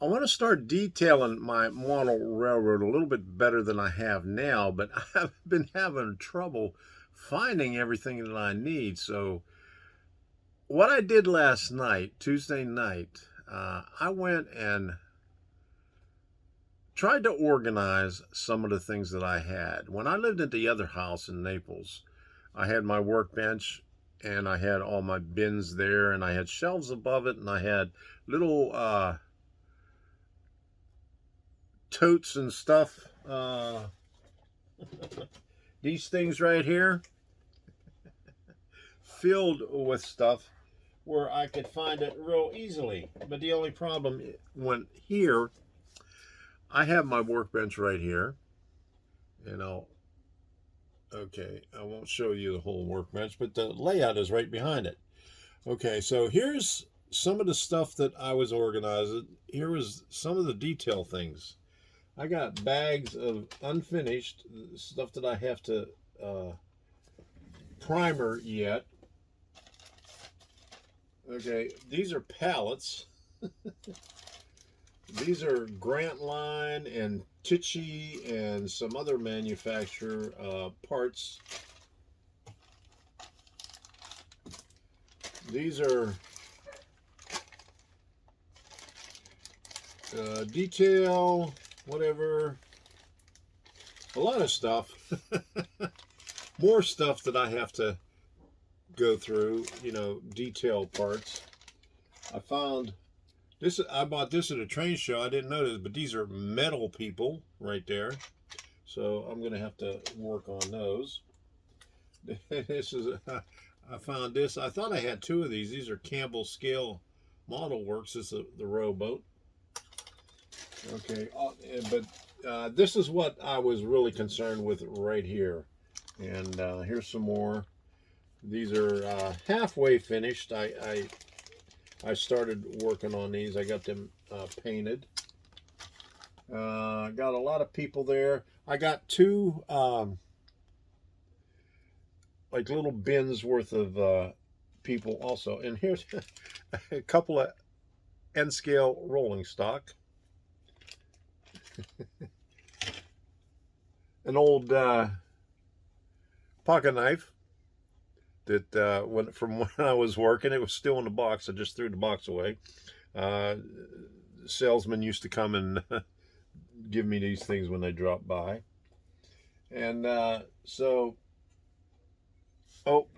I want to start detailing my model railroad a little bit better than I have now, but I've been having trouble finding everything that I need. So what I did last night, Tuesday night, I went and tried to organize some of the things that I had. When I lived at the other house in Naples, I had my workbench and I had all my bins there and I had shelves above it and I had little totes and stuff. These things right here filled with stuff where I could find it real easily. But the only problem when here, I have my workbench right here. And okay, I won't show you the whole workbench, but the layout is right behind it. Okay, so here's some of the stuff that I was organizing. Here was some of the detail things. I got bags of unfinished stuff that I have to primer yet. Okay, these are pallets. These are Grant Line and Tichy and some other manufacturer parts. These are detail, whatever, a lot of stuff. More stuff that I have to go through, detail parts. I found this. I bought this at a train show. I didn't notice, but these are metal people right there. So I'm gonna have to work on those. This is. I found this. I thought I had two of these. These are Campbell Scale Model Works. This is the rowboat. Okay, but this is what I was really concerned with right here. And here's some more. These are halfway finished. I started working on these. I got them painted. Got a lot of people there. I got two like little bins worth of people also. And here's a couple of N scale rolling stock. An old pocket knife that from when I was working, it was still in the box. I just threw the box away. Salesmen used to come and give me these things when they dropped by. And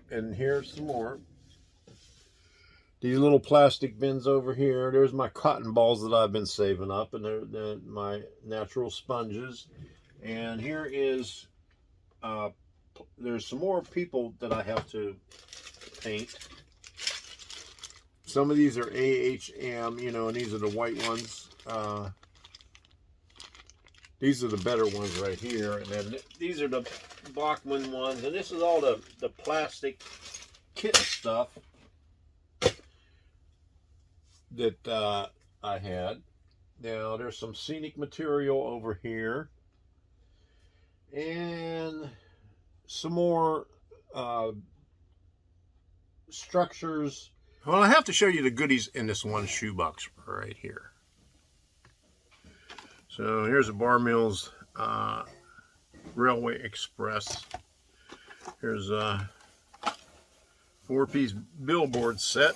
and here's some more. These little plastic bins over here. There's my cotton balls that I've been saving up, and they're my natural sponges. And here is, there's some more people that I have to paint. Some of these are AHM, and these are the white ones. These are the better ones right here. And then these are the Bachmann ones. And this is all the plastic kit stuff that I had. Now, there's some scenic material over here. And some more structures. Well, I have to show you the goodies in this one shoebox right here. So here's a Bar Mills Railway Express. Here's a 4-piece billboard set.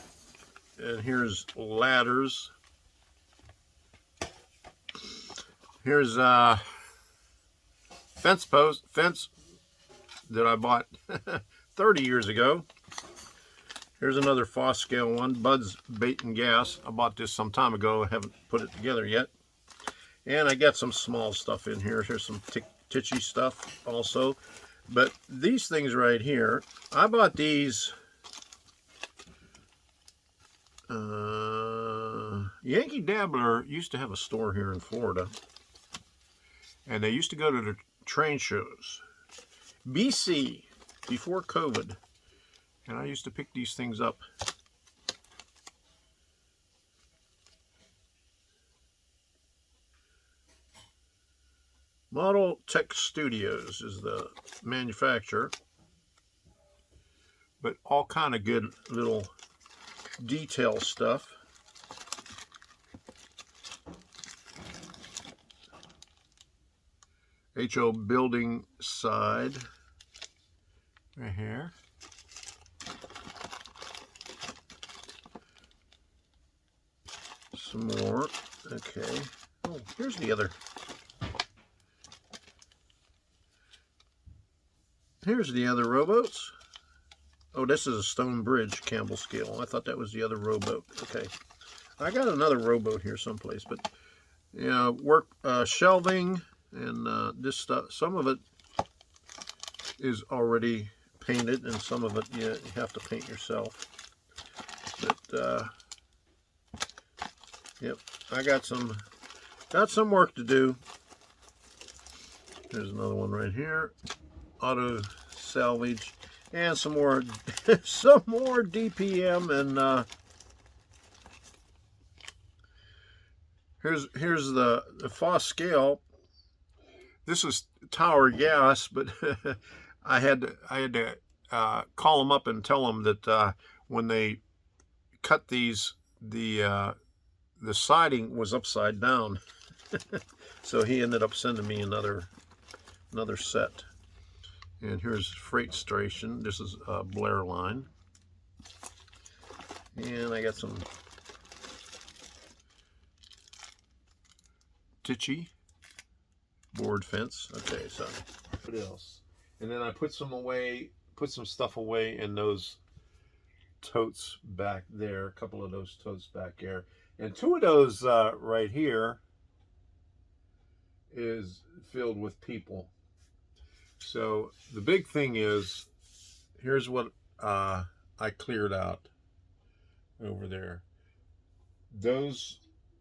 And here's ladders. Here's fence that I bought 30 years ago. Here's another Foss scale one, Bud's Bait and Gas. I bought this some time ago. I haven't put it together yet. And I got some small stuff in here. Here's some Tichy stuff also. But these things right here, I bought these. Yankee Dabbler used to have a store here in Florida. And they used to go to the train shows. BC, before COVID. And I used to pick these things up. Model Tech Studios is the manufacturer. But all kind of good little detail stuff. HO building side right here. Some more. Okay. Oh, here's the other. Here's the other rowboats. Oh, this is a Stone Bridge Campbell scale. I thought that was the other rowboat. Okay. I got another rowboat here someplace, but yeah, work shelving and this stuff. Some of it is already painted, and some of it you have to paint yourself. But yep, I got some work to do. There's another one right here. Auto salvage, and some more some more DPM, and here's the Foss scale. This is Tower Gas, but I had to call them up and tell them that when they cut these, the siding was upside down. So he ended up sending me another set. And here's freight station. This is Blair line. And I got some Tichy board fence. Okay, so what else? And then I put some stuff away in those totes back there. A couple of those totes back there. And two of those right here is filled with people. So the big thing is, here's what I cleared out over there. Those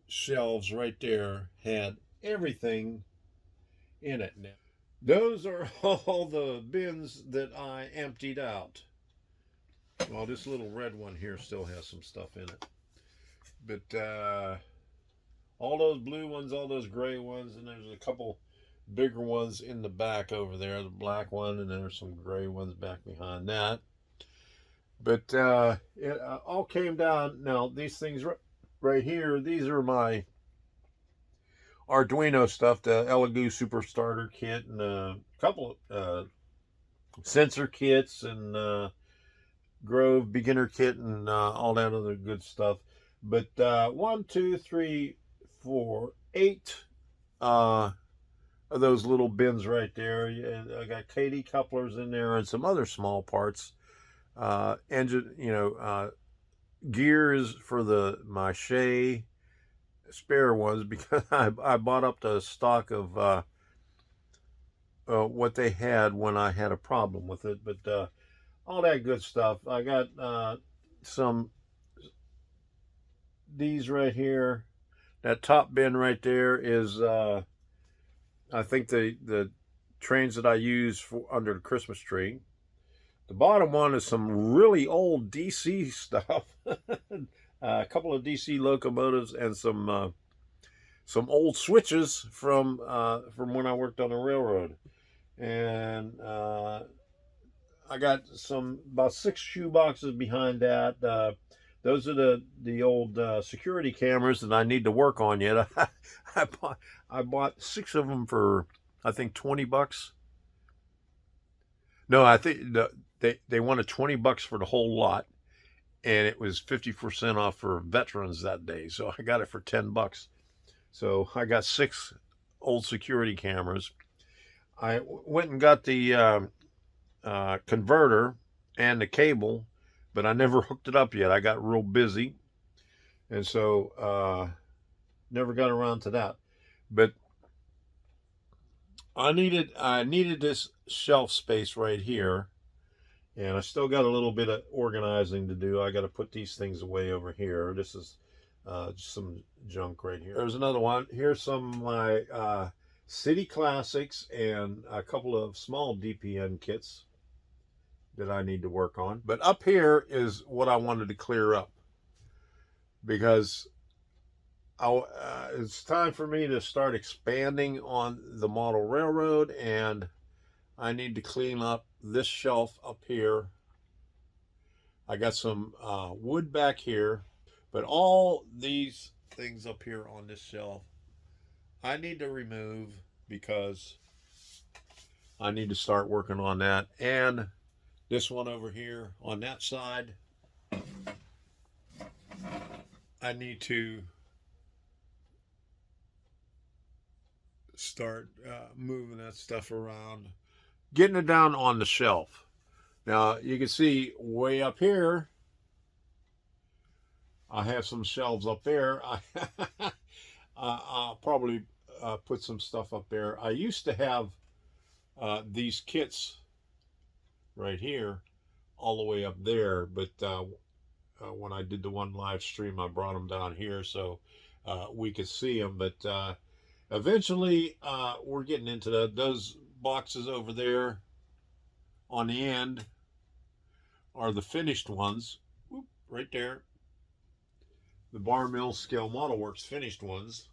shelves right there had everything in it now. Those are all the bins that I emptied out. Well, this little red one here still has some stuff in it. But all those blue ones, all those gray ones, and there's a couple bigger ones in the back over there, the black one, and there's some gray ones back behind that. But it all came down. Now these things right here, these are my Arduino stuff, the Elegoo Super Starter Kit, and a couple of sensor kits, and Grove Beginner Kit, and all that other good stuff. But 1, 2, 3, 4, 8 of those little bins right there. I got KD couplers in there and some other small parts. Engine, gears for my Shea spare ones, because I bought up the stock of what they had when I had a problem with it. But all that good stuff. I got some these right here. That top bin right there is I think the trains that I use for under the Christmas tree. The bottom one is some really old DC stuff. A couple of DC locomotives and some old switches from when I worked on the railroad. And I got about 6 shoe boxes behind that. Those are the old security cameras that I need to work on yet. I bought 6 of them for, I think, $20. No, I think they wanted $20 for the whole lot, and it was 50% off for veterans that day. So I got it for $10. So I got 6 old security cameras. I went and got the converter and the cable, but I never hooked it up yet. I got real busy, and so never got around to that. But I needed this shelf space right here, and I still got a little bit of organizing to do. I got to put these things away over here. This is just some junk right here. There's another one. Here's some of my City Classics and a couple of small DPN kits that I need to work on. But up here is what I wanted to clear up, because it's time for me to start expanding on the model railroad, and I need to clean up this shelf up here. I got some wood back here, but all these things up here on this shelf I need to remove, because I need to start working on that. And this one over here on that side, I need to start moving that stuff around, getting it down on the shelf. Now you can see way up here, I have some shelves up there. I'll probably put some stuff up there. I used to have these kits right here all the way up there, but when I did the one live stream, I brought them down here so we could see them. But eventually, we're getting into those boxes over there on the end are the finished ones. Whoop, right there. The Bar Mill Scale Model Works finished ones.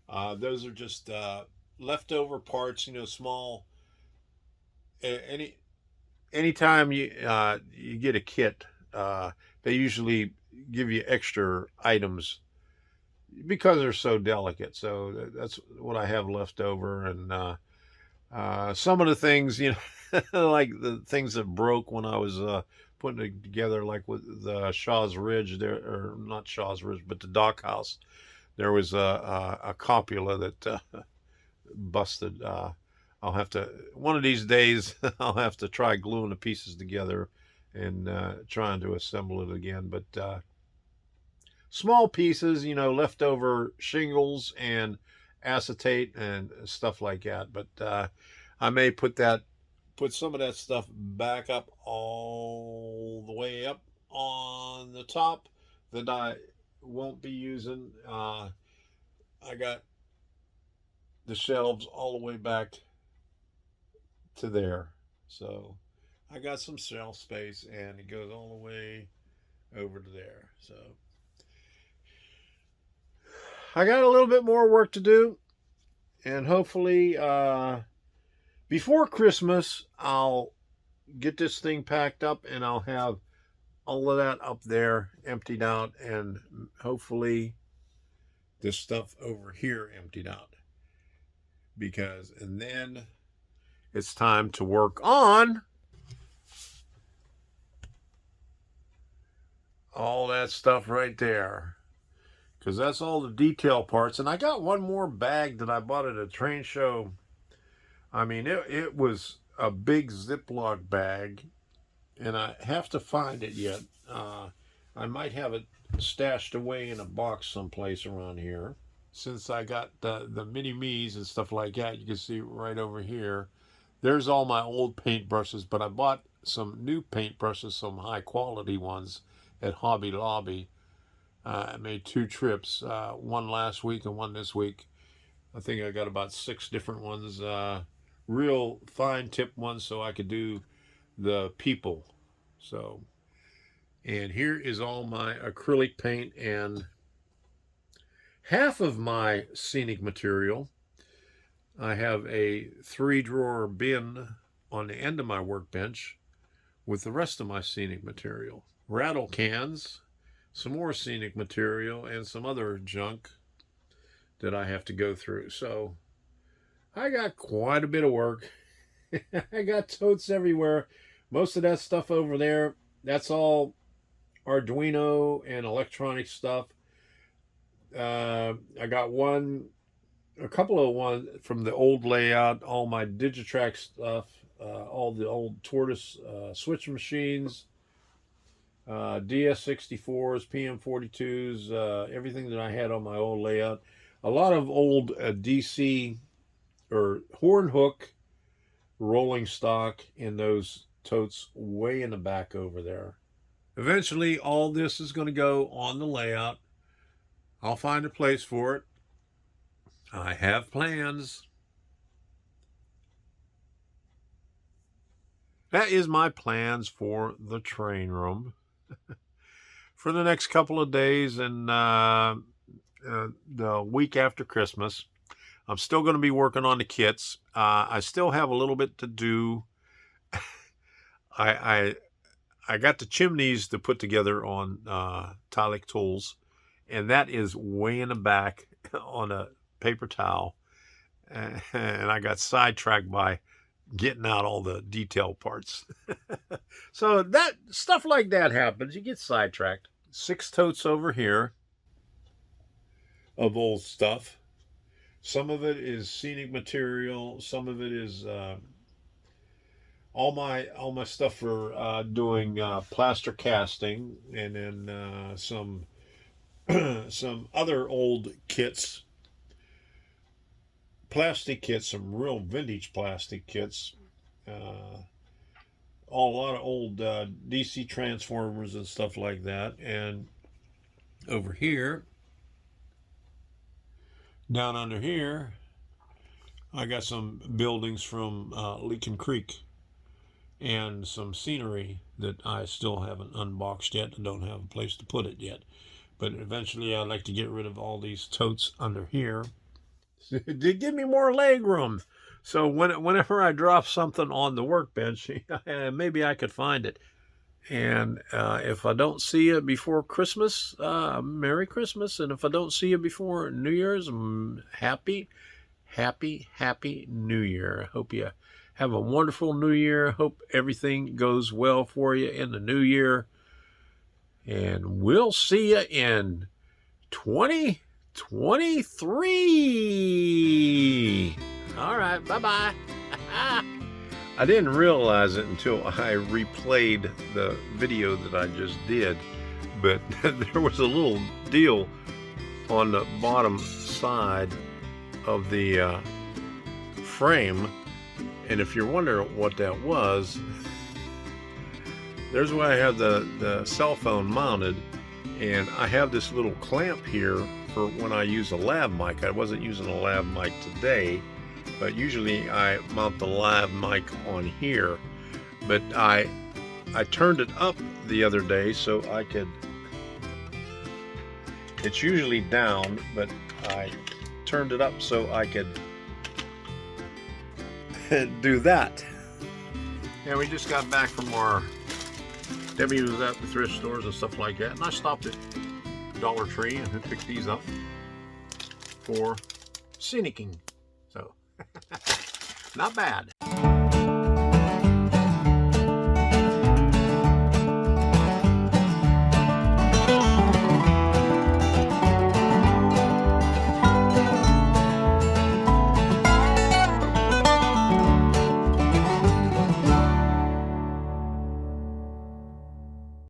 Those are just leftover parts, small. Anytime you get a kit, they usually give you extra items because they're so delicate. So that's what I have left over, and some of the things, like the things that broke when I was putting it together, like with the Shaw's Ridge there, or not Shaw's Ridge, but the dock house. There was a copula that busted. I'll have to, one of these days, I'll have to try gluing the pieces together and trying to assemble it again. But small pieces, leftover shingles and acetate and stuff like that. But I may put some of that stuff back up all the way up on the top that I won't be using. I got the shelves all the way back to there, so I got some shelf space, and it goes all the way over to there. So I got a little bit more work to do, and hopefully before Christmas I'll get this thing packed up, and I'll have all of that up there emptied out, and hopefully this stuff over here emptied out, and then it's time to work on all that stuff right there, because that's all the detail parts. And I got one more bag that I bought at a train show. I mean, it was a big Ziploc bag, and I have to find it yet. I might have it stashed away in a box someplace around here. Since I got the mini-me's and stuff like that, you can see right over here. There's all my old paintbrushes, but I bought some new paintbrushes, some high-quality ones at Hobby Lobby. I made 2 trips, one last week and one this week. I think I got about 6 different ones, real fine-tip ones, so I could do the people. So, and here is all my acrylic paint and half of my scenic material. I have a 3-drawer bin on the end of my workbench with the rest of my scenic material. Rattle cans, some more scenic material, and some other junk that I have to go through. So I got quite a bit of work. I got totes everywhere. Most of that stuff over there, that's all Arduino and electronic stuff. I got a couple of ones from the old layout, all my Digitrack stuff, all the old Tortoise switch machines, DS64s, PM42s, everything that I had on my old layout. A lot of old DC or horn hook rolling stock in those totes way in the back over there. Eventually, all this is going to go on the layout. I'll find a place for it. I have plans. That is my plans for the train room for the next couple of days and the week after Christmas. I'm still going to be working on the kits. I still have a little bit to do. I got the chimneys to put together on Tylik Tools, and that is way in the back on a paper towel. And I got sidetracked by getting out all the detail parts. So that stuff like that happens. You get sidetracked. 6 totes over here of old stuff. Some of it is scenic material. Some of it is all my stuff for doing plaster casting, and then some some other old kits, plastic kits, some real vintage plastic kits. A lot of old DC transformers and stuff like that. And over here, down under here, I got some buildings from Leakin Creek and some scenery that I still haven't unboxed yet and don't have a place to put it yet. But eventually I'd like to get rid of all these totes under here to give me more leg room. So whenever I drop something on the workbench, maybe I could find it. And if I don't see you before Christmas, Merry Christmas. And if I don't see you before New Year's, happy New Year. I hope you have a wonderful New Year. Hope everything goes well for you in the new year. And we'll see you in 2023. All right, bye-bye. I didn't realize it until I replayed the video that I just did, but there was a little deal on the bottom side of the frame, and if you're wondering what that was, there's where I have the cell phone mounted, and I have this little clamp here for when I use a lav mic. I wasn't using a lav mic today, but usually I mount the lav mic on here. But I turned it up the other day so I could, it's usually down, but I turned it up so I could do that. And we just got back from our, Debbie was at the thrift stores and stuff like that, and I stopped at Dollar Tree and picked these up for scenicking. So, not bad.